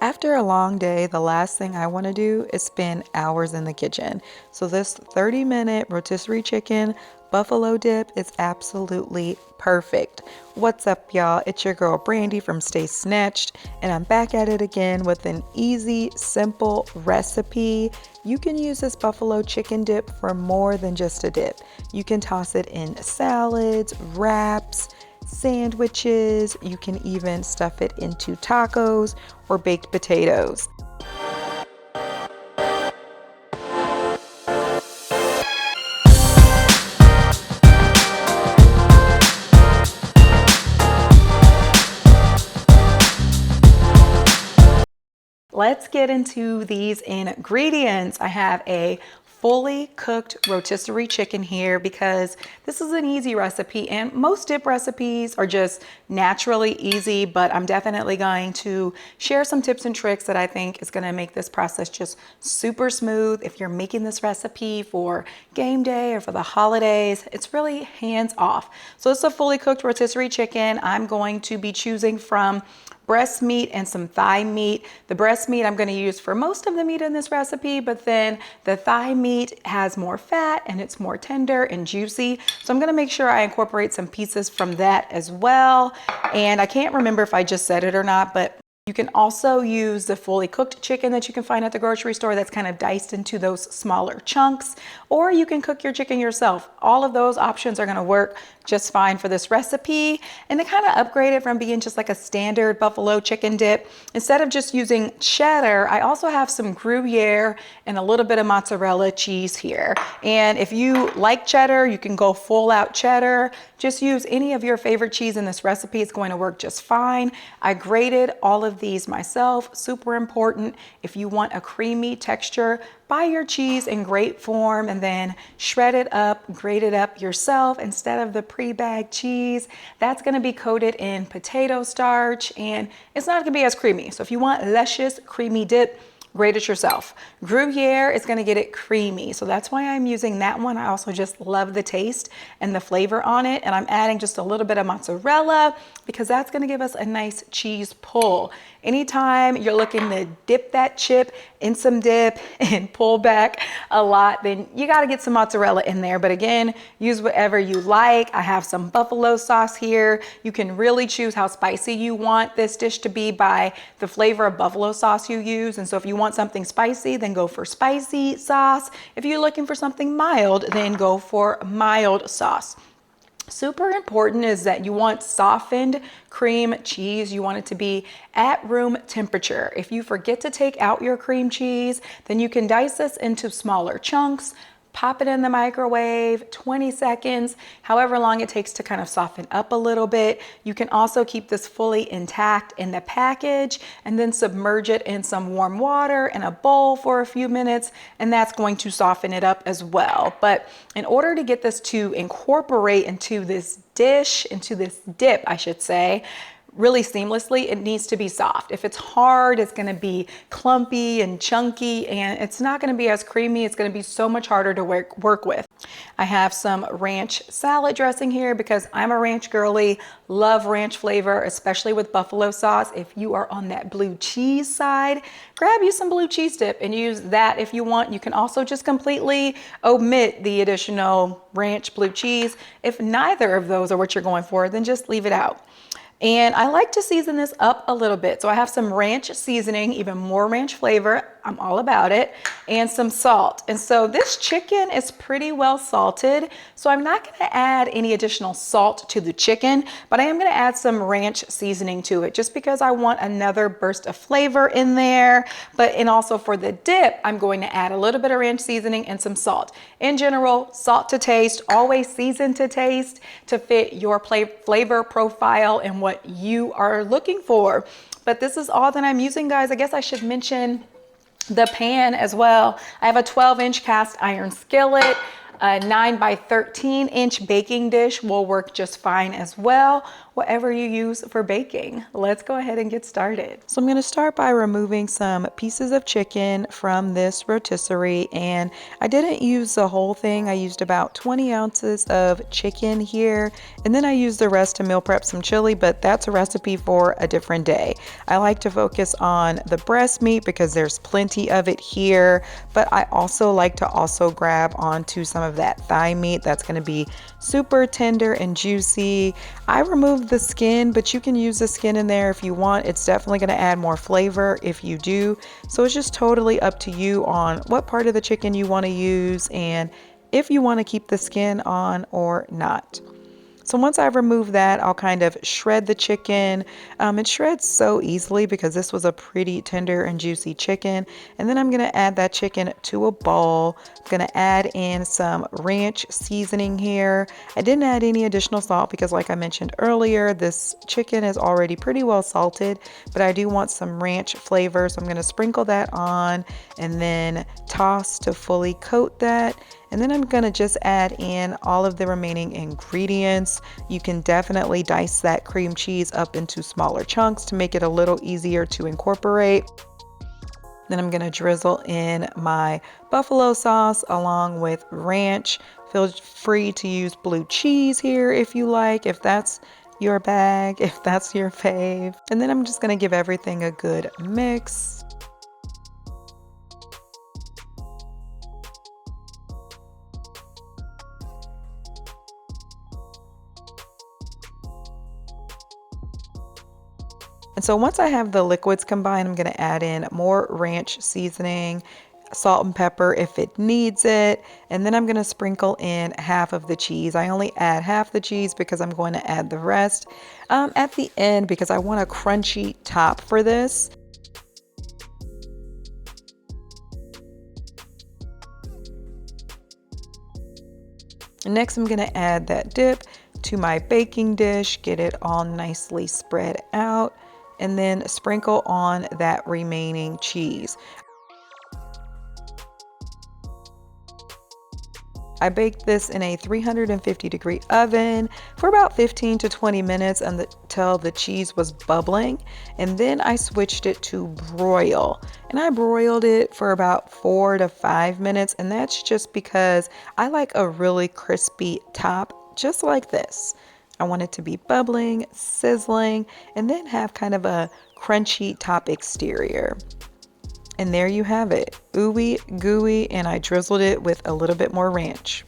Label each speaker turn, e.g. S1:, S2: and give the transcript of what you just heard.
S1: After a long day, the last thing I want to do is spend hours in the kitchen. So this 30-minute rotisserie chicken buffalo dip is absolutely perfect. What's up, y'all? It's your girl Brandy from Stay Snatched, and I'm back at it again with an easy, simple recipe. You can use this buffalo chicken dip for more than just a dip. You can toss it in salads, wraps, sandwiches. You can even stuff it into tacos or baked potatoes. Let's get into these ingredients. I have a fully cooked rotisserie chicken here because this is an easy recipe, and most dip recipes are just naturally easy, but I'm definitely going to share some tips and tricks that I think is going to make this process just super smooth. If you're making this recipe for game day or for the holidays, it's really hands off. So it's a fully cooked rotisserie chicken. I'm going to be choosing from breast meat and some thigh meat. The breast meat I'm going to use for most of the meat in this recipe, but then the thigh meat has more fat and it's more tender and juicy. So I'm going to make sure I incorporate some pieces from that as well. And I can't remember if I just said it or not, but you can also use the fully cooked chicken that you can find at the grocery store that's kind of diced into those smaller chunks, or you can cook your chicken yourself. All of those options are going to work just fine for this recipe. And to kind of upgrade it from being just like a standard buffalo chicken dip, instead of just using cheddar, I also have some Gruyere and a little bit of mozzarella cheese here. And if you like cheddar, you can go full out cheddar. Just use any of your favorite cheese in this recipe. It's going to work just fine. I grated all of these myself. Super important. If you want a creamy texture, buy your cheese in grate form and then shred it up, grate it up yourself instead of the pre-bagged cheese. That's going to be coated in potato starch and it's not going to be as creamy. So if you want luscious, creamy dip, grate it yourself. Gruyere is going to get it creamy, so that's why I'm using that one. I also just love the taste and the flavor on it, and I'm adding just a little bit of mozzarella because that's going to give us a nice cheese pull. Anytime you're looking to dip that chip in some dip and pull back a lot, then you got to get some mozzarella in there. But again, use whatever you like. I have some buffalo sauce here. You can really choose how spicy you want this dish to be by the flavor of buffalo sauce you use. And so if you want something spicy, then go for spicy sauce. If you're looking for something mild, then go for mild sauce. Super important is that you want softened cream cheese. You want it to be at room temperature. If you forget to take out your cream cheese, then you can dice this into smaller chunks, pop it in the microwave, 20 seconds, however long it takes to kind of soften up a little bit. You can also keep this fully intact in the package and then submerge it in some warm water in a bowl for a few minutes, and that's going to soften it up as well. But in order to get this to incorporate into this dish, into this dip, I should say, really seamlessly, it needs to be soft. If it's hard, it's going to be clumpy and chunky, and it's not going to be as creamy. It's going to be so much harder to work with. I have some ranch salad dressing here because I'm a ranch girly, love ranch flavor, especially with buffalo sauce. If you are on that blue cheese side, grab you some blue cheese dip and use that if you want. You can also just completely omit the additional ranch blue cheese. If neither of those are what you're going for, then just leave it out. And I like to season this up a little bit. So I have some ranch seasoning, even more ranch flavor. I'm all about it. And some salt. And so this chicken is pretty well salted. So I'm not going to add any additional salt to the chicken, but I am going to add some ranch seasoning to it just because I want another burst of flavor in there. And also for the dip, I'm going to add a little bit of ranch seasoning and some salt. In general, salt to taste, always season to taste to fit your flavor profile and what you are looking for. But this is all that I'm using, guys. I guess I should mention the pan as well. I have a 12-inch cast iron skillet. A 9 by 13 inch baking dish will work just fine as well. whatever you use for baking. Let's go ahead and get started. So I'm going to start by removing some pieces of chicken from this rotisserie, and I didn't use the whole thing. I used about 20 ounces of chicken here, and then I used the rest to meal prep some chili, but that's a recipe for a different day. I like to focus on the breast meat because there's plenty of it here, but I also like to grab onto some of that thigh meat that's going to be super tender and juicy. I removed the skin, but you can use the skin in there if you want. It's definitely going to add more flavor if you do. So it's just totally up to you on what part of the chicken you want to use and if you want to keep the skin on or not. So once I've removed that, I'll kind of shred the chicken. It shreds so easily because this was a pretty tender and juicy chicken. And then I'm going to add that chicken to a bowl. I'm going to add in some ranch seasoning here. I didn't add any additional salt because, like I mentioned earlier, this chicken is already pretty well salted, but I do want some ranch flavor. So I'm going to sprinkle that on and then toss to fully coat that. And then I'm gonna just add in all of the remaining ingredients. You can definitely dice that cream cheese up into smaller chunks to make it a little easier to incorporate. Then I'm gonna drizzle in my buffalo sauce along with ranch. Feel free to use blue cheese here if you like, if that's your bag, if that's your fave. And then I'm just gonna give everything a good mix. And so once I have the liquids combined, I'm going to add in more ranch seasoning, salt and pepper if it needs it, and then I'm going to sprinkle in half of the cheese. I only add half the cheese because I'm going to add the rest at the end because I want a crunchy top for this. Next, I'm going to add that dip to my baking dish, get it all nicely spread out, and then sprinkle on that remaining cheese. I baked this in a 350-degree oven for about 15 to 20 minutes until the cheese was bubbling, and then I switched it to broil. And I broiled it for about 4 to 5 minutes, and that's just because I like a really crispy top, just like this. I want it to be bubbling, sizzling, and then have kind of a crunchy top exterior. And there you have it, ooey gooey, and I drizzled it with a little bit more ranch.